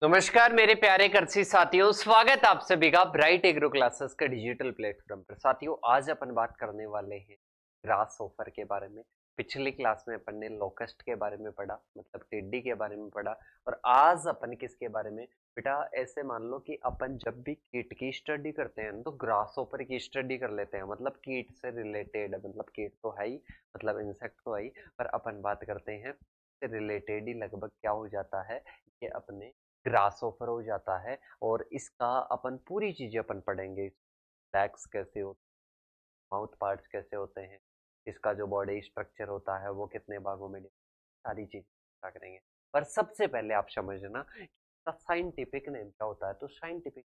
नमस्कार मेरे प्यारे कर्सी साथियों, स्वागत आप सभी का ब्राइट एग्रो क्लासेस के डिजिटल प्लेटफॉर्म पर। साथियों, आज अपन बात करने वाले हैं ग्रास ऑफर के बारे में। पिछली क्लास में अपन ने लोकस्ट के बारे में पढ़ा, मतलब टिड्डी के बारे में पढ़ा। और आज अपन किसके बारे में? बेटा ऐसे मान लो कि अपन जब भी कीट की स्टडी करते हैं तो ग्रास ऑफर की स्टडी कर लेते हैं, मतलब कीट से रिलेटेड। मतलब कीट तो है ही, मतलब इंसेक्ट तो है ही, पर अपन बात करते हैं से रिलेटेड ही लगभग क्या हो जाता है, ये अपने ग्रास ऑफर हो जाता है। और इसका अपन पूरी चीजें अपन पढ़ेंगे। लेग्स कैसे होते हैं, माउथ पार्ट्स कैसे होते हैं, इसका जो बॉडी स्ट्रक्चर होता है वो कितने भागों में, सारी चीजें करेंगे। पर सबसे पहले आप समझना इसका साइंटिफिक नेम क्या होता है। तो साइंटिफिक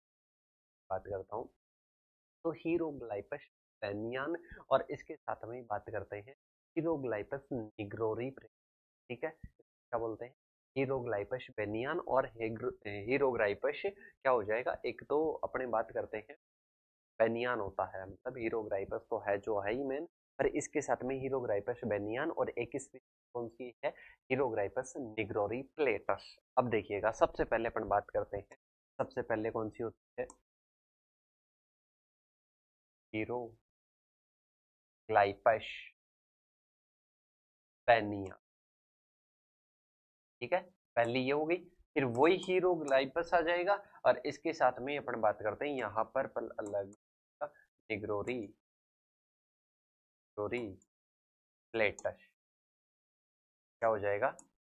बात करता हूँ तो हीरोग्लाइपस बेनियान, और इसके साथ में बात करते हैं हीरोग्लाइपस निग्रोरी। ठीक है, क्या बोलते हैं? हीरोग्लाइपस बेनियान और हीरोग्लाइपस क्या हो जाएगा? एक तो अपने बात करते हैं बेनियान होता है, मतलब हीरोग्लाइपस तो है जो है ही मेन, पर इसके साथ में हीरोग्लाइपस बेनियान और एक स्पीशीज कौन सी है? हीरोग्लाइपस निग्रोरी प्लेटस। अब देखिएगा, सबसे पहले अपन बात करते हैं, सबसे पहले कौन सी होती है? हीरोग्लाइपस बेनियान। ठीक है, पहली ये हो गई। फिर वही हीरोग्लाइपस आ जाएगा, और इसके साथ में अपन बात करते हैं यहाँ पर अलग निग्रोरी प्लेटस। क्या हो जाएगा?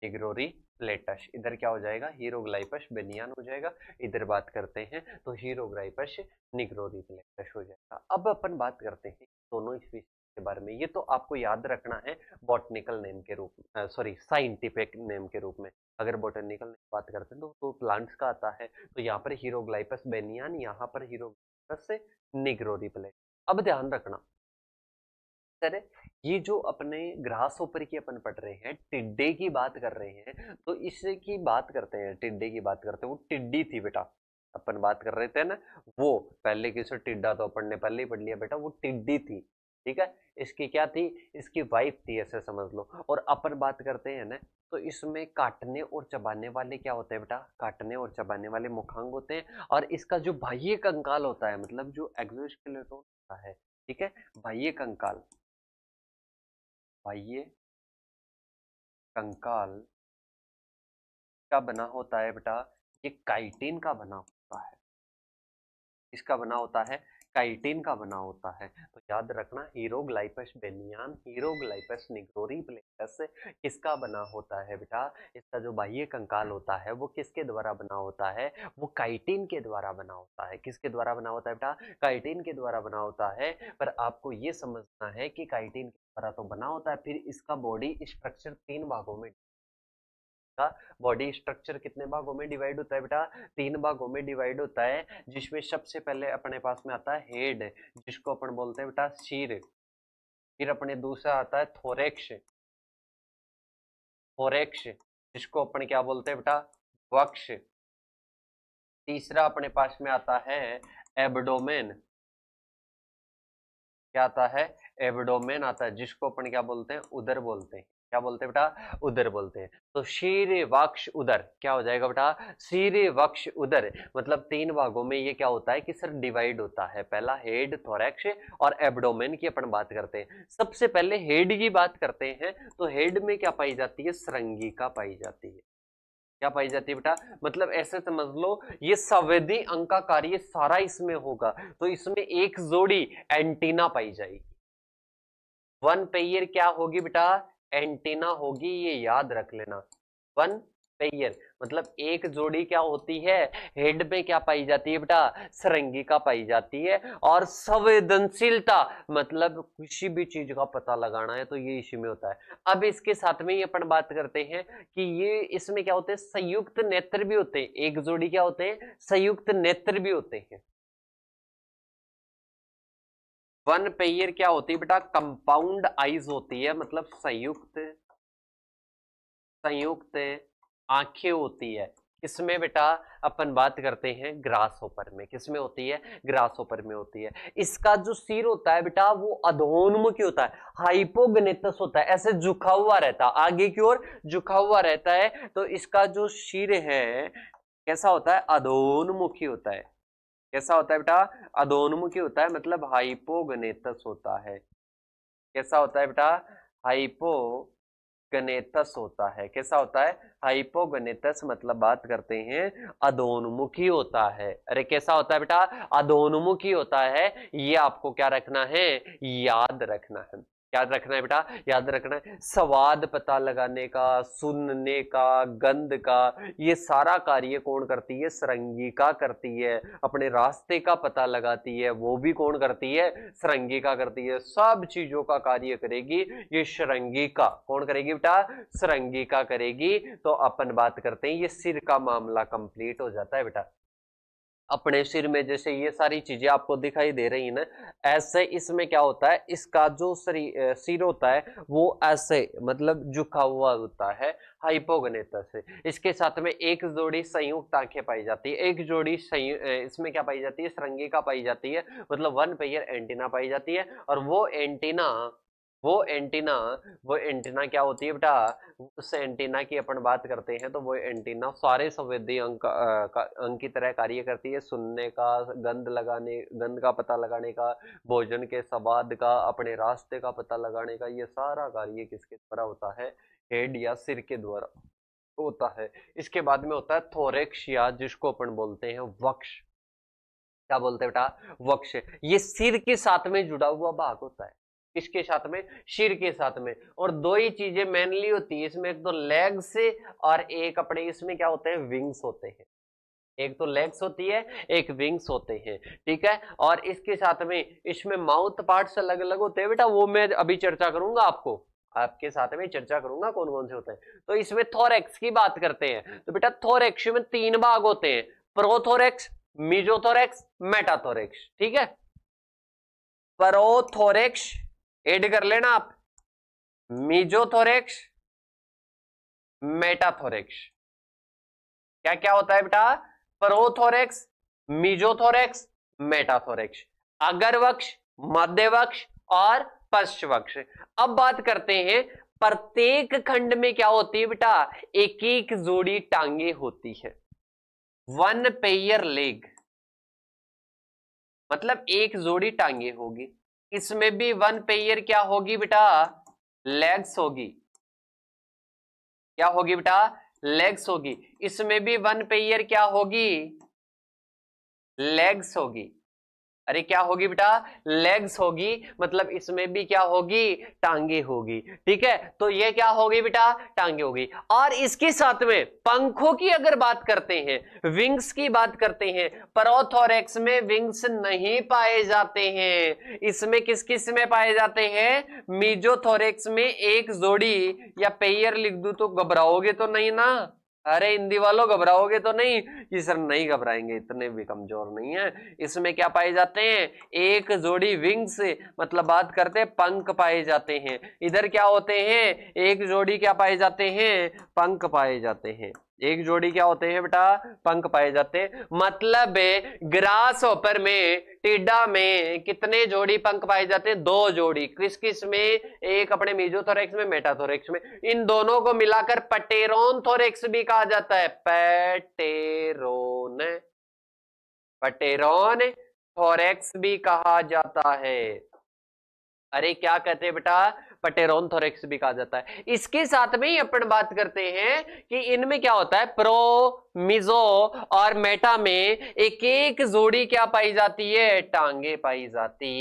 निग्रोरी प्लेटस। इधर क्या हो जाएगा? हीरोग्लाइपस बेनियान हो जाएगा। इधर बात करते हैं तो हीरोग्लाइपस निग्रोरी प्लेटस हो जाएगा। अब अपन बात करते हैं दोनों स्पीशीज के बारे में। ये तो आपको याद रखना है बॉटनिकल नेम के रूप में, सॉरी साइंटिफिक नेम के रूप में। अगर बॉटनिकल नेम बात करते हैं तो प्लांट्स का आता है, तो यहाँ पर हीरोग्लाइपस बेनियान, यहाँ पर हीरोग्लाइपस निग्रोरी प्लेटस। अब ध्यान रखना सर, ये जो अपने ग्रास ऊपर की अपन पढ़ रहे हैं, टिड्डे की बात कर रहे हैं, तो इसकी बात करते हैं, टिड्डे की बात करते हैं। वो टिड्डी थी बेटा, अपन बात कर रहे थे ना। वो पहले किसे टिड्डा तो अपन ने पहले ही पढ़ लिया बेटा, वो टिड्डी थी। ठीक है, इसकी क्या थी? इसकी वाइफ थी, ऐसे समझ लो। और अपन बात करते हैं ना, तो इसमें काटने और चबाने वाले क्या होते हैं बेटा? काटने और चबाने वाले मुखांग होते हैं। और इसका जो बाह्य कंकाल होता है, मतलब जो एक्सोस्केलेटन होता है, ठीक है, बाह्य कंकाल, बाह्य कंकाल का बना होता है बेटा, ये काइटिन का बना होता है। इसका बना होता है, काइटिन का बना होता है। तो याद रखना, हीरोग्लाइपस बेनियान, हीरोग्लाइपस निग्रोरी प्लेटस किसका बना होता है बेटा? इसका जो बाह्य कंकाल होता है वो किसके द्वारा बना होता है? वो काइटिन के द्वारा बना होता है। किसके द्वारा बना होता है बेटा? काइटिन के द्वारा बना होता है। पर आपको ये समझना है कि काइटिन के द्वारा तो बना होता है, फिर इसका बॉडी स्ट्रक्चर तीन भागों में, बॉडी स्ट्रक्चर कितने भागों में डिवाइड होता है बेटा? तीन भागों में डिवाइड होता है, जिसमें सबसे पहले अपने पास में आता है हेड, जिसको अपन बोलते हैं बेटा सिर। फिर अपने दूसरा आता है थोरेक्स, थोरेक्स जिसको अपन क्या बोलते हैं बेटा? वक्ष। तीसरा अपने पास में आता है एब्डोमेन। क्या आता है? एब्डोमेन आता है, जिसको अपन क्या बोलते हैं? उदर बोलते हैं। क्या बोलते हैं बेटा? उदर बोलते हैं। तो शीर वक्ष उदर क्या हो जाएगा बेटा? शीर वक्ष उदर, मतलब तीन भागों में ये क्या होता है कि सर डिवाइड होता है। पहला हेड, थोरैक्स और एब्डोमेन की अपन बात करते हैं। सबसे पहले हेड की बात करते हैं, तो हेड में क्या पाई जाती है? श्रृंगिका पाई जाती है। क्या पाई जाती है बेटा? मतलब ऐसे समझ लो, ये संवेदी अंग का कार्य सारा इसमें होगा। तो इसमें एक जोड़ी एंटीना पाई जाएगी। वन पेयर क्या होगी बेटा? एंटीना होगी, ये याद रख लेना। वन पेयर मतलब एक जोड़ी क्या होती है? हेड में क्या पाई जाती है बेटा? श्रृंगिका पाई जाती है। और संवेदनशीलता, मतलब किसी भी चीज का पता लगाना है तो ये इसी में होता है। अब इसके साथ में ही अपन बात करते हैं कि ये इसमें क्या होते हैं? संयुक्त नेत्र भी होते हैं। एक जोड़ी क्या होते हैं? संयुक्त नेत्र भी होते हैं। वन पेयर क्या होती है बेटा? कंपाउंड आईज होती है, मतलब संयुक्त, संयुक्त आंखें होती है। किसमें बेटा? अपन बात करते हैं ग्रास होपर में। किसमें होती है? ग्रास होपर में होती है। इसका जो सिर होता है बेटा वो अधोन्मुखी होता है, हाइपोगनेटस होता है, ऐसे झुका हुआ रहता है, आगे की ओर झुका हुआ रहता है। तो इसका जो सिर है कैसा होता है? अधोन्मुखी होता है। कैसा होता है बेटा? अधोन्मुखी होता है, मतलब हाइपोगनेतस होता है। कैसा होता है बेटा? हाइपोगनेतस होता है। कैसा होता है? हाइपोगनेतस, मतलब बात करते हैं अधोन्मुखी होता है। अरे कैसा होता है बेटा? अधोन्मुखी होता है। ये आपको क्या रखना है? याद रखना है। याद रखना है बेटा, याद रखना है। स्वाद पता लगाने का, सुनने का, गंध का, ये सारा कार्य कौन करती है? सरंगिका करती है। अपने रास्ते का पता लगाती है, वो भी कौन करती है? सरंगिका करती है। सब चीजों का कार्य करेगी ये सरंगिका। कौन करेगी बेटा? सरंगिका करेगी। तो अपन बात करते हैं, ये सिर का मामला कंप्लीट हो जाता है बेटा। अपने सिर में जैसे ये सारी चीजें आपको दिखाई दे रही है ना, ऐसे इसमें क्या होता है? इसका जो सिर होता है वो ऐसे मतलब झुका हुआ होता है, हाइपोगनेतस से। इसके साथ में एक जोड़ी संयुक्त आंखें पाई जाती है, एक जोड़ी इसमें क्या पाई जाती है? सरंगिका पाई जाती है, मतलब वन पेयर एंटीना पाई जाती है। और वो एंटीना वो एंटीना क्या होती है बेटा? उस एंटीना की अपन बात करते हैं तो वो एंटीना सारे संवेदी अंग की तरह कार्य करती है। सुनने का, गंध का पता लगाने का, भोजन के स्वाद का, अपने रास्ते का पता लगाने का, ये सारा कार्य किसके द्वारा होता है? हेड या सिर के द्वारा होता है। इसके बाद में होता है थोरेक्स, या जिसको अपन बोलते हैं वक्ष। क्या बोलते हैं बेटा? वक्ष। ये सिर के साथ में जुड़ा हुआ भाग होता है। किसके साथ में? सिर के साथ में। और दो ही चीजें मेनली होती है इसमें, एक तो लेग से और एक अपने इसमें क्या होते हैं? विंग्स होते हैं। एक तो लेग्स होती है, एक विंग्स होते हैं, ठीक है। और इसके साथ में इसमें माउथ पार्ट्स अलग अलग होते हैं बेटा, वो मैं अभी चर्चा करूंगा, आपके साथ में चर्चा करूंगा कौन कौन से होते हैं। तो इसमें थोरेक्स की बात करते हैं तो बेटा थोरेक्स में 3 भाग होते हैं, प्रोथोरेक्स, मीजोथोरेक्स, मेटाथोरेक्स, ठीक है। प्रोथोरेक्स ऐड कर लेना आप, मीजोथोरेक्स, मेटाथोरेक्स। क्या क्या होता है बेटा? Prothorax, mesothorax, metathorax. अग्रवक्ष, मध्यवक्ष और पश्चवक्ष। अब बात करते हैं प्रत्येक खंड में क्या होती है बेटा? एक एक जोड़ी टांगे होती है, वन पेयर लेग, मतलब एक जोड़ी टांगे होगी। इसमें भी वन पेयर क्या होगी बेटा? लेग्स होगी। क्या होगी बेटा? लेग्स होगी। इसमें भी वन पेयर क्या होगी? लेग्स होगी। अरे क्या होगी बेटा? लेग्स होगी, मतलब इसमें भी क्या होगी? टांगे होगी, ठीक है। तो ये क्या होगी बेटा? टांगे होगी। और इसके साथ में पंखों की अगर बात करते हैं, विंग्स की बात करते हैं, प्रोथोरेक्स में विंग्स नहीं पाए जाते हैं। इसमें किस किस में पाए जाते हैं? मीजोथोरेक्स में एक जोड़ी, या पेयर लिख दूं तो घबराओगे तो नहीं ना? अरे हिंदी वालों घबराओगे तो नहीं? कि सर नहीं घबराएंगे, इतने भी कमजोर नहीं है। इसमें क्या पाए जाते हैं? एक जोड़ी विंग्स, मतलब बात करते हैं पंख पाए जाते हैं। इधर क्या होते हैं? एक जोड़ी क्या पाए जाते हैं? पंख पाए जाते हैं। एक जोड़ी क्या होते हैं बेटा? पंख पाए जाते हैं। मतलब ग्रास हॉपर में, टिड्डा में कितने जोड़ी पंख पाए जाते हैं? 2 जोड़ी। किस किस में? एक अपने मीजोथोरेक्स में, मेटाथोरेक्स में। इन दोनों को मिलाकर पटेरोन थोरेक्स भी कहा जाता है। पटेरोन थोरेक्स भी कहा जाता है। अरे क्या कहते हैं बेटा? पटेरोन थोरेक्स भी कहा जाता है। इसके साथ में ही अपन बात करते हैं कि इनमें क्या होता है? प्रो, मिजो और मेटा में एक एक जोड़ी क्या पाई जाती है? टांगे पाई जाती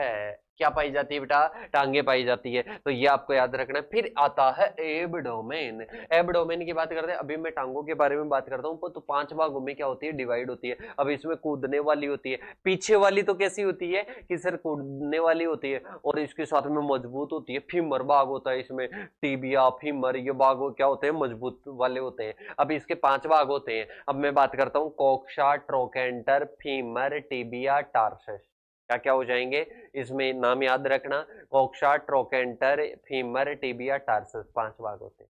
है। क्या पाई जाती है बेटा? टांगे पाई जाती है। तो ये आपको याद रखना है। फिर आता है एब्डोमेन। एब्डोमेन की बात करते हैं। अभी मैं टांगों के बारे में बात करता हूं तो 5 भागों में क्या होती है? डिवाइड होती है। अब इसमें कूदने वाली होती है। पीछे वाली तो कैसी होती है कि सर कूदने वाली होती है, और इसके साथ में मजबूत होती है। फीमर भाग होता है इसमें, टीबिया, फीमर, ये भाग क्या होते हैं? मजबूत वाले होते हैं। अब इसके 5 भाग होते हैं। अब मैं बात करता हूं कोक्सा, ट्रोकेंटर, फीमर, टीबिया, टार्सस। क्या क्या हो जाएंगे इसमें? नाम याद रखना, कोक्सा, ट्रोकेंटर, फीमर, टिबिया, टार्सस। 5 भाग होते हैं।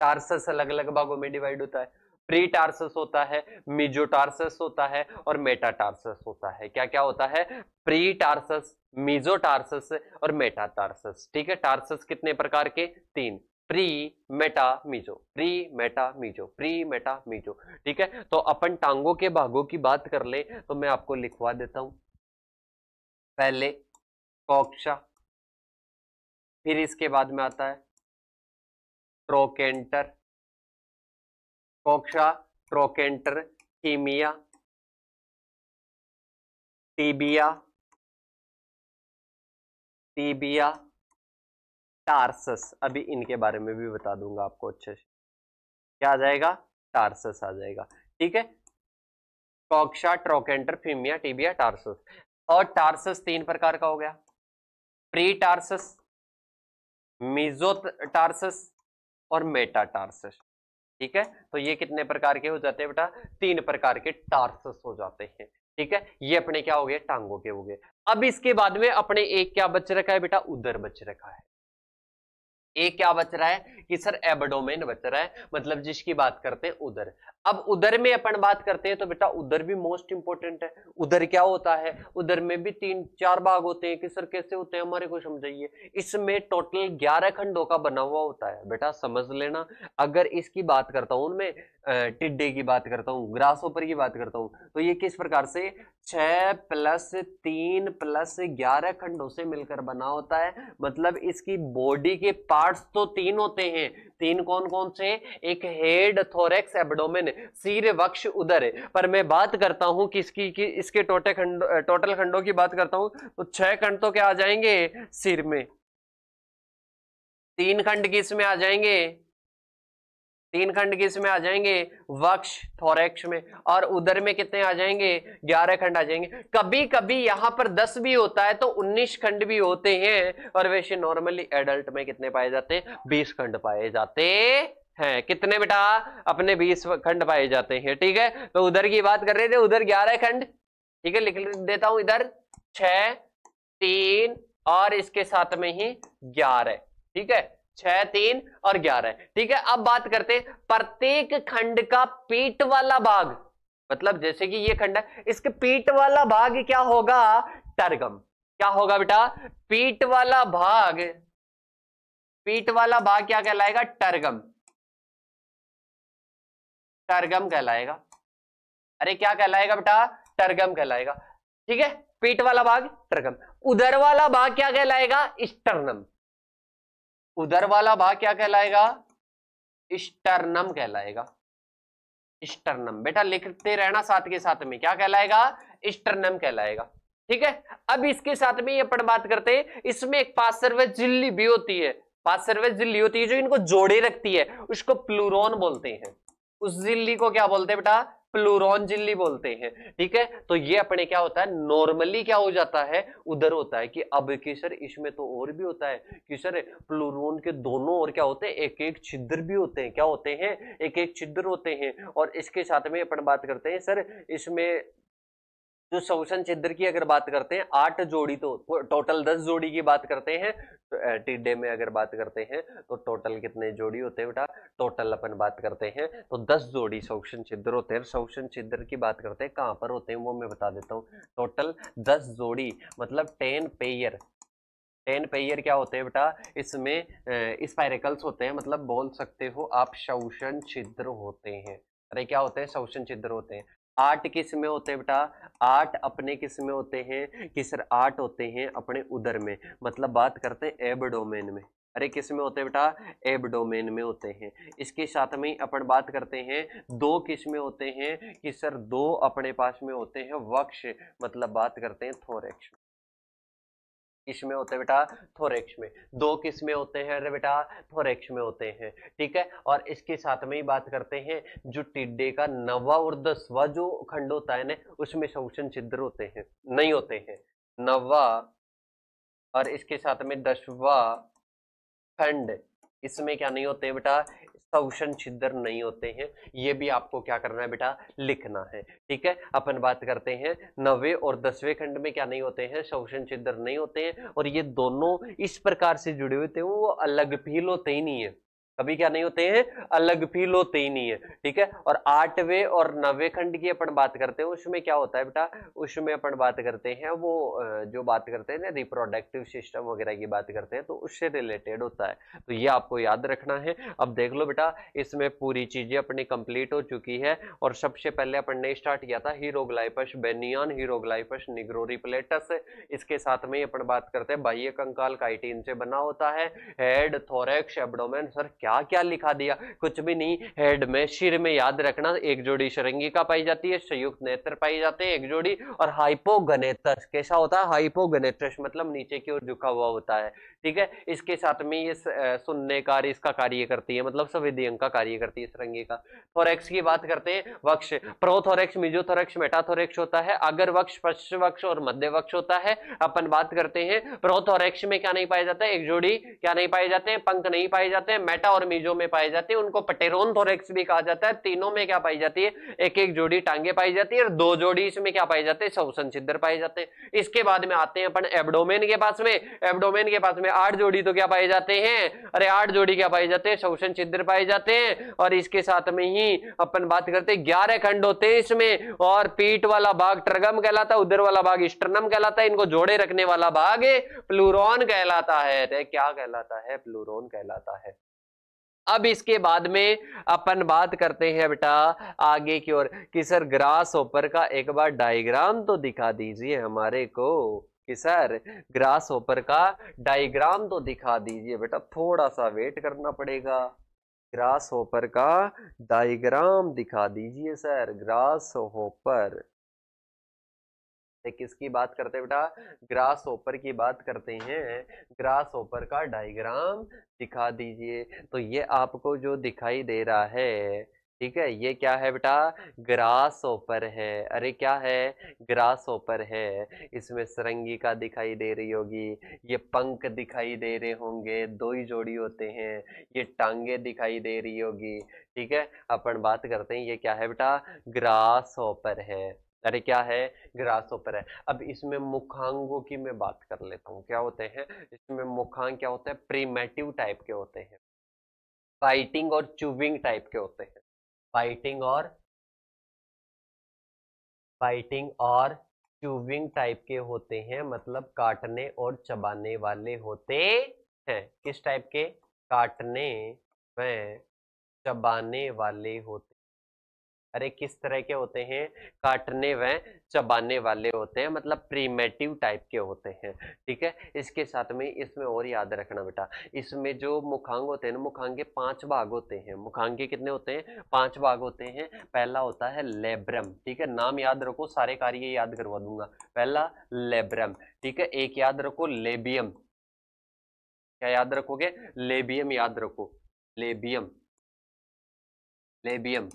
टार्सस अलग अलग भागों में डिवाइड होता है। प्री टार्सस होता है, मिजोटार्सस होता है और मेटाटार्सस होता है। क्या क्या होता है? प्री टार्सस, मिजोटार्सस और मेटाटार्सस, ठीक है। टार्सस कितने प्रकार के? 3। प्री मेटा मीजो, प्री मेटा मीजो, प्री मेटा मीजो। ठीक है, तो अपन टांगों के भागों की बात कर ले तो मैं आपको लिखवा देता हूं। पहले कोक्शा, फिर इसके बाद में आता है ट्रोकेंटर, कोक्शा, ट्रोकेंटर, टीमिया, टीबिया, टीबिया, टार्सस। अभी इनके बारे में भी बता दूंगा आपको अच्छे से। क्या आ जाएगा? टार्सस आ जाएगा। ठीक है, कोक्शा, ट्रोकेंटर, फीमिया, टीबिया, टार्सस। और टार्सस 3 प्रकार का हो गया, प्री टार्सस, मीजो टार्सस और मेटा टार्सस। ठीक है, तो ये कितने प्रकार के हो जाते हैं बेटा? 3 प्रकार के टार्सस हो जाते हैं। ठीक है, ये अपने क्या हो गए? टांगों के हो गए। अब इसके बाद में अपने एक क्या बच रखा है बेटा? उदर बच रखा है। एक क्या बच रहा है कि सर एब्डोमेन बच रहा है, मतलब जिसकी बात करते हैं उदर। अब उदर में अपन बात करते हैं तो बेटा उदर भी मोस्ट इंपोर्टेंट है। उदर क्या होता है? उदर में भी 3-4 भाग होते हैं कि सर कैसे होते हैं, हमारे को समझाइए। इसमें टोटल 11 खंडों का बना हुआ होता है बेटा, समझ लेना। अगर इसकी बात करता हूं मैं, टिड्डे की बात करता हूं, ग्रासहोपर की बात करता हूं, तो ये किस प्रकार से 6 + 3 + 11 खंडों से मिलकर बना होता है। मतलब इसकी बॉडी के पार्ट्स तो 3 होते हैं। 3 कौन कौन से? एक हेड, थोरैक्स, एब्डोमेन, सिर, वक्ष, उदर। पर मैं बात करता हूं किसकी कि इसके टोटल खंडों की बात करता हूं तो 6 खंड तो क्या आ जाएंगे? सिर में। 3 खंड किस में आ जाएंगे? 3 खंड किस में आ जाएंगे? वक्ष, थोरैक्स में। और उदर में कितने आ जाएंगे? 11 खंड आ जाएंगे। कभी कभी यहां पर 10 भी होता है तो 19 खंड भी होते हैं। और वैसे नॉर्मली एडल्ट में कितने पाए जाते हैं? 20 खंड पाए जाते हैं। कितने बेटा? अपने 20 खंड पाए जाते हैं। ठीक है, तो उधर की बात कर रहे थे, उधर 11 खंड। ठीक है, लिख देता हूं इधर 6, 3 और इसके साथ में ही 11। ठीक है, 6, 3 और 11। ठीक है, अब बात करते हैं प्रत्येक खंड का पीठ वाला भाग। मतलब जैसे कि ये खंड है, इसके पीठ वाला भाग क्या होगा? टर्गम। क्या होगा बेटा? पीठ वाला भाग, पीठ वाला भाग क्या कहलाएगा? टर्गम। टर्गम कहलाएगा। अरे क्या कहलाएगा बेटा? टर्गम कहलाएगा। ठीक है, पीठ वाला भाग टर्गम। उदर वाला भाग क्या कहलाएगा? स्टर्नम। उदर वाला भाग क्या कहलाएगा? स्टर्नम कहलाएगा। स्टर्नम बेटा लिखते रहना साथ के साथ में, क्या कहलाएगा? स्टर्नम कहलाएगा। ठीक है, अब इसके साथ में अपन बात करते हैं, इसमें एक पार्श्व झिल्ली भी होती है। पार्श्व झिल्ली होती है जो इनको जोड़े रखती है, उसको प्लूरोन बोलते हैं। उस झिल्ली को क्या बोलते हैं बेटा? प्लूरोन झिल्ली बोलते हैं। ठीक है, तो ये अपने क्या होता है? नॉर्मली क्या हो जाता है? उधर होता है कि अब कि सर इसमें तो और भी होता है कि सर प्लूरोन के दोनों ओर क्या होते हैं? एक एक छिद्र भी होते हैं। क्या होते हैं? एक एक छिद्र होते हैं। और इसके साथ में अपन बात करते हैं सर, इसमें जो शोषण छिद्र की अगर बात करते हैं 8 जोड़ी, तो टोटल 10 जोड़ी की बात करते हैं। तो टिड्डे में अगर बात करते हैं तो टोटल कितने जोड़ी होते हैं बेटा? टोटल अपन बात करते हैं तो 10 जोड़ी शोषण छिद्र होते हैं। शोषण छिद्र की बात करते हैं कहां पर होते हैं वो मैं बता देता हूँ। टोटल 10 जोड़ी मतलब 10 पेयर। 10 पेयर क्या होते हैं बेटा? इसमें स्पाइरेकल्स होते हैं, मतलब बोल सकते हो आप शोषण छिद्र होते हैं। अरे क्या होते हैं? शोषण छिद्र होते हैं। 8 किस में होते हैं बेटा? 8 अपने किस में होते हैं कि सर 8 होते हैं अपने उदर में, मतलब बात करते हैं एब्डोमेन में। अरे किस में होते हैं बेटा? एब्डोमेन में होते हैं। इसके साथ में अपन बात करते हैं 2 किस में होते हैं कि सर 2 अपने पास में होते हैं वक्ष, मतलब बात करते हैं थोरैक्स। किसमें होते हैं बेटा? थोरैक्स में। 2 किस में होते हैं? अरे बेटा थोरैक्स में होते हैं। ठीक है, और इसके साथ में ही बात करते हैं जो टिड्डे का 9वां और 10वां जो खंड होता है ना, उसमें शोषण छिद्र होते हैं, नहीं होते हैं। 9वां और इसके साथ में 10वां खंड, इसमें क्या नहीं होते बेटा? शोषण छिद्र नहीं होते हैं। ये भी आपको क्या करना है बेटा? लिखना है। ठीक है, अपन बात करते हैं 9वें और 10वें खंड में क्या नहीं होते हैं? शोषण छिद्र नहीं होते हैं। और ये दोनों इस प्रकार से जुड़े हुए थे, वो अलग फील होते ही नहीं है। कभी क्या नहीं होते हैं, अलग फील होते ही नहीं है, ठीक है। और 8वें और 9वें खंड की अपन बात करते हैं, उसमें क्या होता है बेटा, उसमें अपन बात करते हैं वो जो बात करते हैं ना रिप्रोडक्टिव सिस्टम वगैरह की बात करते हैं, तो उससे रिलेटेड होता है, तो ये आपको याद रखना है। अब देख लो बेटा, इसमें पूरी चीजें अपनी कंप्लीट हो चुकी है, और सबसे पहले अपन ने स्टार्ट किया था हीरोग्लाइपस बेनियन, हीरोग्लाइपस निग्रोरिप्लेटस। इसके साथ में अपन बात करते हैं बाह्य कंकाल काइटिन से बना होता है, हेड, थोरैक्स, एब्डोमेन। सर क्या क्या लिखा दिया, कुछ भी नहीं। हेड में, सिर में याद रखना एक जोड़ी शरंगिका पाई जाती है, संयुक्त नेत्र पाई जाते हैं एक जोड़ी, और हाइपोगनेत्रस कैसा होता है, हाइपोगनेत्रस मतलब नीचे की ओर झुका हुआ होता है, ठीक है। इसके साथ में ये सुनने का इसका कार्य करती है, मतलब संवेदी अंग का कार्य करती है शरंगिका। थोरैक्स की बात करते हैं, वक्ष, प्रोथोरैक्स, मेसोथोरैक्स, मेटाथोरैक्स होता है, अगर वक्ष, पश्च वक्ष और मध्य वक्ष होता है। अपन बात करते हैं प्रोथोरैक्स में क्या नहीं पाया जाता है, एक जोड़ी क्या नहीं पाए जाते हैं, पंख नहीं पाए जाते हैं, मेटा और मीजो में पाए जाते हैं, उनको पटेरोन थोरैक्स भी कहा जाता है। तीनों में क्या पाई जाती है, एक एक जोड़ी टांगे पाई जाती है, और 2 जोड़ी इसमें क्या पाए जाते हैं, श्वसन छिद्र पाए जाते हैं। इसके बाद में आते हैं अपन एब्डोमेन के पास में, एब्डोमेन के पास में 8 जोड़ी तो क्या पाए जाते हैं, अरे 8 जोड़ी क्या पाए जाते हैं, श्वसन छिद्र पाए जाते हैं। और इसके साथ में ही अपन बात करते हैं 11 खंड होते हैं इसमें, और पीठ वाला भाग ट्रगम कहलाता है, उधर वाला भाग स्टर्नम कहलाता है, इनको जोड़े रखने वाला भाग प्लूरॉन कहलाता है। क्या कहलाता है, प्लूरॉन कहलाता है। अब इसके बाद में अपन बात करते हैं बेटा आगे की ओर कि सर ग्रास होपर का एक बार डायग्राम तो दिखा दीजिए हमारे को, कि सर ग्रास होपर का डायग्राम तो दिखा दीजिए बेटा, थोड़ा सा वेट करना पड़ेगा। ग्रास होपर का डायग्राम दिखा दीजिए सर, ग्रास होपर किसकी बात करते हैं बेटा, ग्रास होपर की बात करते हैं, ग्रास होपर का डायग्राम दिखा दीजिए। तो ये आपको जो दिखाई दे रहा है, ठीक है, ये क्या है बेटा, ग्रास होपर है। अरे क्या है, ग्रास होपर है। इसमें सरंगिका दिखाई दे रही होगी, ये पंख दिखाई दे रहे होंगे, 2 ही जोड़ी होते हैं, ये टांगे दिखाई दे रही होगी, ठीक है। अपन बात करते हैं ये क्या है बेटा, ग्रास होपर है। अरे क्या है, ग्रास होपर है। अब इसमें मुखांगों की मैं बात कर लेता हूँ, क्या होते हैं इसमें मुखांग, क्या होते हैं, प्रीमेटिव टाइप के होते हैं, बाइटिंग और चूविंग टाइप के होते हैं, बाइटिंग और चूविंग टाइप के होते हैं, मतलब काटने और चबाने वाले होते हैं। किस टाइप के, काटने व चबाने वाले होते। अरे किस तरह के होते हैं, काटने व चबाने वाले होते हैं, मतलब प्रीमेटिव टाइप के होते हैं, ठीक है। इसके साथ में इसमें और याद रखना बेटा, इसमें जो मुखांग होते हैं ना, मुखांग के 5 भाग होते हैं। मुखांग के कितने होते हैं, 5 भाग होते हैं। पहला होता है लेब्रम, ठीक है, नाम याद रखो, सारे कार्य याद करवा दूंगा। पहला लेब्रम, ठीक है। एक याद रखो लेबियम, क्या याद रखोगे, लेबियम याद रखो, लेबियम, लेबियम,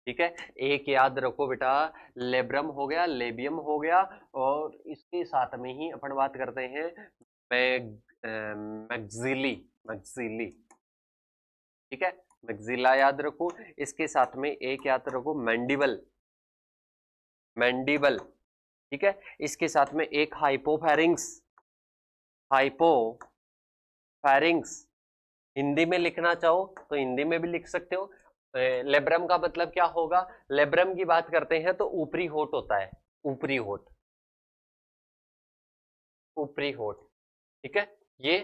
ठीक है। एक याद रखो बेटा, लेब्रम हो गया, लेबियम हो गया, और इसके साथ में ही अपन बात करते हैं मैग्जिली, मैग्जिली, ठीक है, मैग्जिला याद रखो। इसके साथ में एक याद रखो मैंडिबल, मैंडिबल, ठीक है। इसके साथ में एक हाइपोफेरिंग्स, हाइपोफेरिंग्स, हिंदी में लिखना चाहो तो हिंदी में भी लिख सकते हो। लेब्रम का मतलब क्या होगा, लेब्रम की बात करते हैं तो ऊपरी होठ होता है, ऊपरी होठ, ऊपरी होठ, ठीक है। ये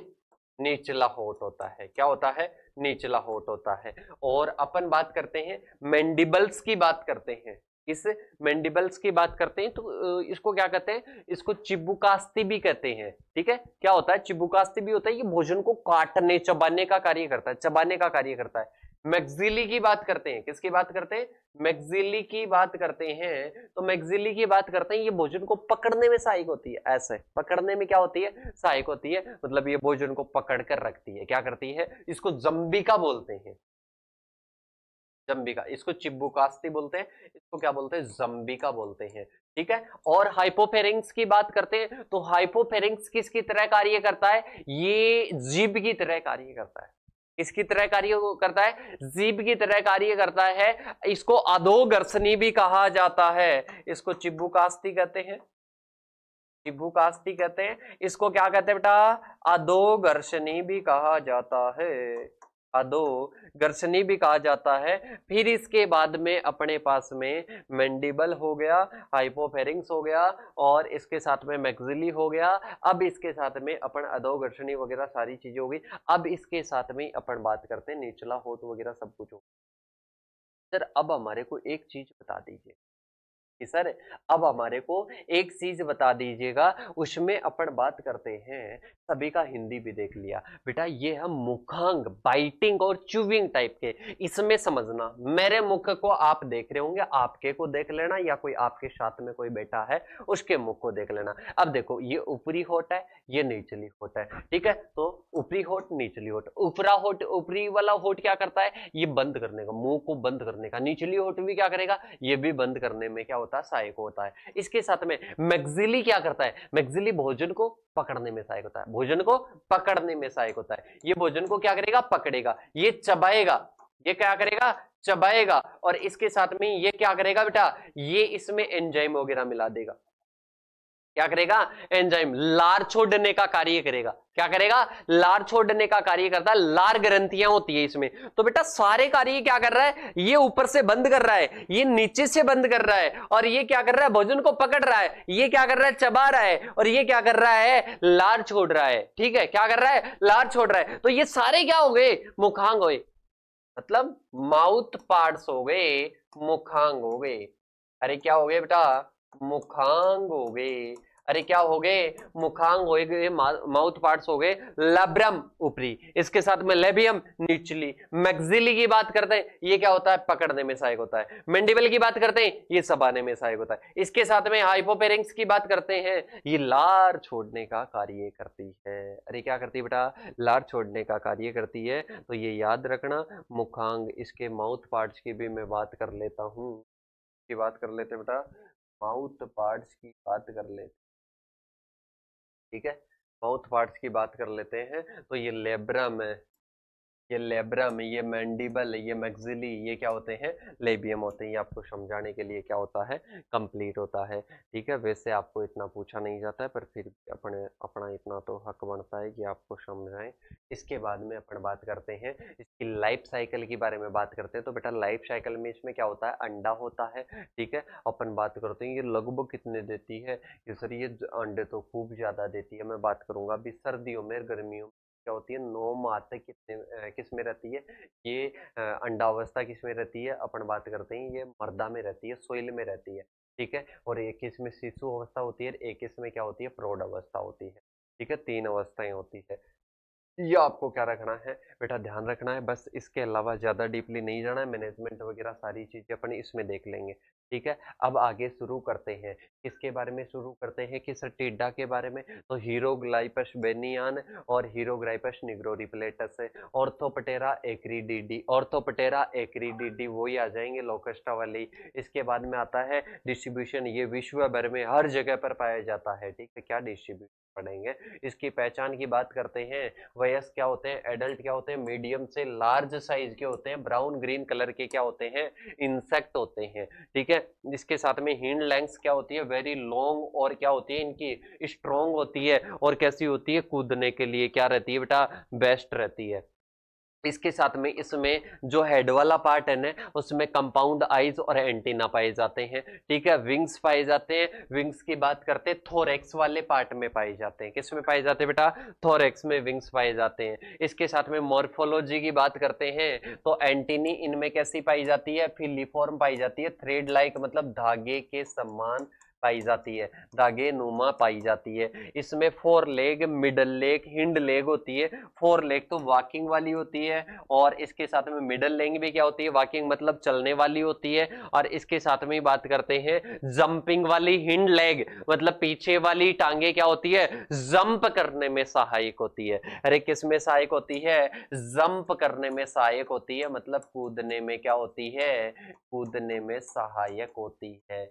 निचला होठ होता है, क्या होता है, निचला होठ होता है। और अपन बात करते हैं मैंडिबल्स की बात करते हैं, इस मैंडिबल्स की बात करते हैं तो इसको क्या कहते हैं, इसको चिबुकास्ती भी कहते हैं, ठीक है। क्या होता है, चिबुकास्ती भी होता है, ये भोजन को काटने चबाने का कार्य करता है, चबाने का कार्य करता है। मैग्जिली की बात करते हैं, किसकी बात करते हैं, मैग्जिली की बात करते हैं, तो मैग्जिली की बात करते हैं, ये भोजन को पकड़ने में सहायक होती है, ऐसे पकड़ने में क्या होती है, सहायक होती है, मतलब ये भोजन को पकड़ कर रखती है, क्या करती है, इसको जम्बिका बोलते हैं, जम्बिका, इसको चिब्बुकास्ती बोलते हैं, इसको क्या बोलते हैं, जम्बिका बोलते हैं, ठीक है। और हाइपोफेरिंग्स की बात करते हैं तो हाइपोफेरिंग्स किसकी तरह कार्य करता है, ये जीभ की तरह कार्य करता है, किसकी तरह कार्य करता है, जीभ की तरह कार्य करता है। इसको अधोघर्षणी भी कहा जाता है, इसको चिब्बुकास्ती कहते हैं, चिब्बुकास्ती कहते हैं। इसको क्या कहते हैं बेटा, अधोघर्षणी भी कहा जाता है, अधोघर्षणी भी कहा जाता है। फिर इसके बाद में अपने पास में मैंडिबल हो गया, हाइपोफेरिंक्स हो गया, और इसके साथ में मैक्सिली हो गया। अब इसके साथ में अपन अधोघर्षणी वगैरह सारी चीजें होगी। अब इसके साथ में अपन बात करते हैं निचला होठ वगैरह सब कुछ हो। सर अब हमारे को एक चीज बता दीजिए कि सर अब हमारे को एक चीज बता दीजिएगा, उसमें अपन बात करते हैं, सभी का हिंदी भी देख लिया बेटा, ये हम मुखांग, बाइटिंग और चुविंग टाइप के, इसमें समझना, मेरे मुख को आप देख रहे होंगे, आपके को देख लेना, या कोई आपके साथ में कोई बैठा है उसके मुख को देख लेना। अब देखो ये ऊपरी होठ है, ये निचली होठ है, ठीक है, तो ऊपरी होठ निचली होठ, ऊपरा होठ, ऊपरी वाला होठ क्या करता है, ये बंद करने का, मुंह को बंद करने का, निचली होठ भी क्या करेगा, ये भी बंद करने में क्या होता है, सहायक होता है। इसके साथ में मैक्सिली क्या करता है, मैक्सिली भोजन को पकड़ने में सहायक होता है, भोजन को पकड़ने में सहायक होता है। ये भोजन को क्या करेगा, पकड़ेगा, ये चबाएगा, ये क्या करेगा, चबाएगा, और इसके साथ में ये क्या करेगा बेटा, ये इसमें एंजाइम वगैरह मिला देगा, क्या करेगा, एंजाइम, लार छोड़ने का कार्य करेगा, क्या करेगा, लार छोड़ने का कार्य करता है, लार ग्रंथियां होती है इसमें। तो बेटा सारे कार्य क्या कर रहा है, ये ऊपर से बंद कर रहा है, ये नीचे से बंद कर रहा है, और ये क्या कर रहा है, भोजन को पकड़ रहा है, ये क्या कर रहा है, चबा रहा है, और ये क्या कर रहा है, लार छोड़ रहा है, ठीक है, क्या कर रहा है, लार छोड़ रहा है। तो ये सारे क्या हो गए, मुखांग हो गए, मतलब माउथ पार्ट्स हो गए, मुखांग हो गए। अरे क्या हो गए बेटा, मुखांग हो गए। अरे क्या हो गए, मुखांग हो गए, माउथ पार्ट्स हो गए, लब्रम ऊपरी, इसके साथ में लेबियम निचली, मैक्सिली की बात करते हैं, ये क्या होता है, पकड़ने में सहायक होता है, मैंडिबल की बात करते हैं, ये चबाने में सहायक होता है, इसके साथ में हाइपोफेरिंक्स की बात करते हैं, ये लार छोड़ने का कार्य करती है। अरे क्या करती है बेटा, लार छोड़ने का कार्य करती है। तो ये याद रखना, मुखांग, इसके माउथ पार्ट्स की भी मैं बात कर लेता हूँ, की बात कर लेते बेटा, माउथ पार्ट्स की बात कर लेते, ठीक है, माउथ पार्ट्स की बात कर लेते हैं। तो ये लेब्रम है, ये लेब्रम, ये मैंडिबल, ये मैक्सिली, ये क्या होते हैं, लेबियम होते हैं। ये आपको समझाने के लिए क्या होता है, कंप्लीट होता है, ठीक है। वैसे आपको इतना पूछा नहीं जाता है, पर फिर अपने अपना इतना तो हक बनता है कि आपको समझाएं। इसके बाद में अपन बात करते हैं इसकी लाइफ साइकिल के बारे में बात करते हैं। तो बेटा लाइफ साइकिल में इसमें क्या होता है, अंडा होता है, ठीक है। अपन बात करते हैं ये लगभग कितने देती है, ये सर ये अंडे तो खूब ज्यादा देती है। मैं बात करूंगा अभी सर्दियों में, गर्मियों क्या होती है, 9 माह तक कितने किस में रहती है, ये अंडावस्था किस में रहती है, अपन बात करते हैं ये मर्दा में रहती है, सोइल में रहती है, ठीक है। और एक इसमें शिशु अवस्था होती है, एक इसमें क्या होती है, प्रौढ़ अवस्था होती है, ठीक है, 3 अवस्थाएं होती है। ये आपको क्या रखना है बेटा, ध्यान रखना है बस, इसके अलावा ज्यादा डीपली नहीं जाना है। मैनेजमेंट वगैरह सारी चीजें अपन इसमें देख लेंगे, ठीक है। अब आगे शुरू करते हैं, किसके बारे में शुरू करते हैं, किस टिड्डा के बारे में। तो हीरोग्लाइपस बेनियान और हीरोग्लाइपस निग्रोरिप्लेटस है, ऑर्थोपटेरा एक्रिडिडी, ऑर्थोपटेरा एक्रिडिडी वही आ जाएंगे, लोकस्टा वाली। इसके बाद में आता है डिस्ट्रीब्यूशन, ये विश्व भर में हर जगह पर पाया जाता है, ठीक है, क्या डिस्ट्रीब्यूशन पढ़ेंगे। इसकी पहचान की बात करते हैं, वयस्क क्या होते हैं, एडल्ट क्या होते हैं, मीडियम से लार्ज साइज के होते हैं, ब्राउन ग्रीन कलर के क्या होते हैं, इंसेक्ट होते हैं, ठीक है। इसके साथ में हिंड लेंग्स क्या होती है, वेरी लॉन्ग, और क्या होती है इनकी, स्ट्रॉन्ग होती है, और कैसी होती है, कूदने के लिए क्या रहती है बेटा, बेस्ट रहती है। इसके साथ में इसमें जो हेड वाला पार्ट है ना, उसमें कंपाउंड आईज और एंटीना पाए जाते हैं, ठीक है। विंग्स पाए जाते हैं, विंग्स की बात करते हैं थोरेक्स वाले पार्ट में पाए जाते हैं, किस में पाए जाते हैं बेटा, थोरेक्स में विंग्स पाए जाते हैं। इसके साथ में मॉर्फोलॉजी की बात करते हैं, तो एंटीनी इनमें कैसी पाई जाती है, फिलीफॉर्म पाई जाती है, थ्रेड लाइक मतलब धागे के समान पाई जाती है, धागे नुमा पाई जाती है। इसमें 4 leg, middle leg, hind leg होती है। 4 लेग तो वॉकिंग वाली होती है, और इसके साथ में मिडल लेग भी क्या होती है, वॉकिंग मतलब चलने वाली होती है। और इसके साथ में बात करते हैं जंपिंग वाली हिंड लेग, मतलब पीछे वाली टांगे क्या होती है, जंप करने में सहायक होती है। अरे किस में सहायक होती है, जंप करने में सहायक होती है, मतलब कूदने में क्या होती है, कूदने में सहायक होती है।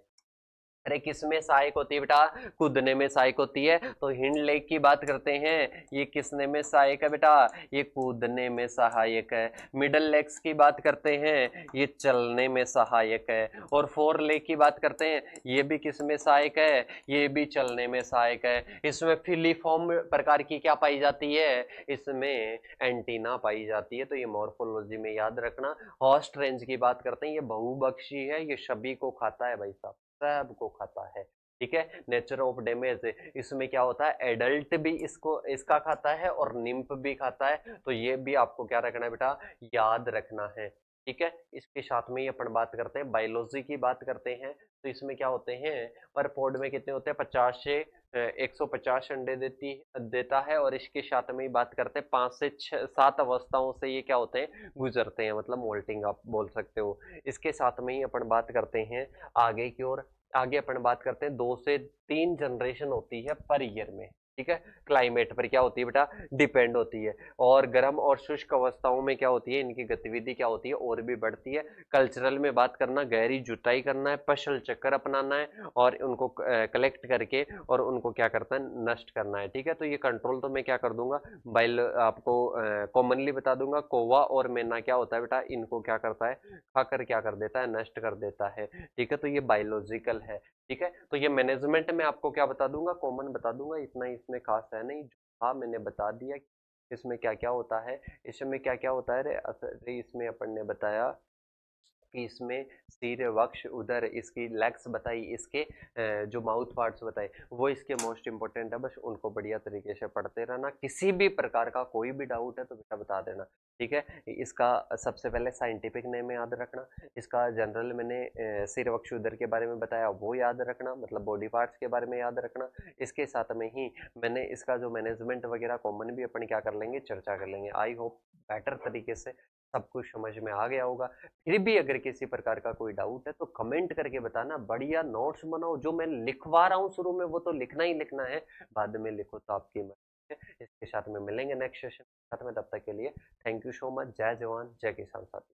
अरे किस में सहायक होती है बेटा? कूदने में सहायक होती है। तो हिंड लेग की बात करते हैं, ये किसने में सहायक है बेटा? ये कूदने में सहायक है। मिडल लेग्स की बात करते हैं, ये चलने में सहायक है। और फोर लेग की बात करते हैं, ये भी किस में सहायक है? ये भी चलने में सहायक है। इसमें फिलीफॉर्म प्रकार की क्या पाई जाती है? इसमें एंटीना पाई जाती है। तो ये मॉर्फोलॉजी में याद रखना। हॉर्स रेंज की बात करते हैं, ये बहुभक्षी है, ये सभी को खाता है भाई साहब, सब को खाता है। ठीक है। नेचर ऑफ डैमेज, इसमें क्या होता है? एडल्ट भी इसको इसका खाता है और निम्फ भी खाता है। तो ये भी आपको क्या रखना है बेटा? याद रखना है। ठीक है। इसके साथ में ही अपन बात करते हैं, बायोलॉजी की बात करते हैं। तो इसमें क्या होते हैं? पर पौड में कितने होते हैं? 50 से 150 अंडे देता है। और इसके साथ में ही बात करते हैं 5 से 7 अवस्थाओं से ये क्या होते हैं? गुजरते हैं, मतलब मोल्टिंग आप बोल सकते हो। इसके साथ में ही अपन बात करते हैं आगे की ओर। आगे अपन बात करते हैं 2 से 3 जनरेशन होती है पर ईयर में। ठीक है। क्लाइमेट पर क्या होती है बेटा? डिपेंड होती है। और गर्म और शुष्क अवस्थाओं में क्या होती है? इनकी गतिविधि क्या होती है? और भी बढ़ती है। कल्चरल में बात करना, गहरी जुताई करना है, पशल चक्कर अपनाना है, और उनको कलेक्ट करके और उनको क्या करना है? नष्ट करना है। ठीक है। तो ये कंट्रोल तो मैं क्या कर दूंगा, बाइल आपको कॉमनली बता दूंगा। कौवा और मैना क्या होता है बेटा? इनको क्या करता है? खाकर क्या कर देता है? नष्ट कर देता है। ठीक है। तो ये बायोलॉजिकल है। ठीक है। तो ये मैनेजमेंट में आपको क्या बता दूंगा, कॉमन बता दूंगा, इतना ही इसमें खास है नहीं। हाँ मैंने बता दिया इसमें क्या क्या होता है। इसमें क्या क्या होता है रे इसमें अपन ने बताया कि इसमें सिर, वक्ष, उदर, इसकी लेग्स बताई, इसके जो माउथ पार्ट्स बताए, वो इसके मोस्ट इंपॉर्टेंट है। बस उनको बढ़िया तरीके से पढ़ते रहना। किसी भी प्रकार का कोई भी डाउट है तो बेटा बता देना। ठीक है। इसका सबसे पहले साइंटिफिक नेम याद रखना। इसका जनरल मैंने सिर, वक्ष, उदर के बारे में बताया, वो याद रखना, मतलब बॉडी पार्ट्स के बारे में याद रखना। इसके साथ में ही मैंने इसका जो मैनेजमेंट वगैरह कॉमन भी अपन क्या कर लेंगे, चर्चा कर लेंगे। आई होप बेटर तरीके से सब कुछ समझ में आ गया होगा। फिर भी अगर किसी प्रकार का कोई डाउट है तो कमेंट करके बताना। बढ़िया नोट्स बनाओ, जो मैं लिखवा रहा हूँ शुरू में वो तो लिखना ही लिखना है, बाद में लिखो तो आपकी मर्जी है। इसके साथ में मिलेंगे नेक्स्ट सेशन के साथ में, तब तक के लिए थैंक यू सो मच। जय जवान जय किसान साथी।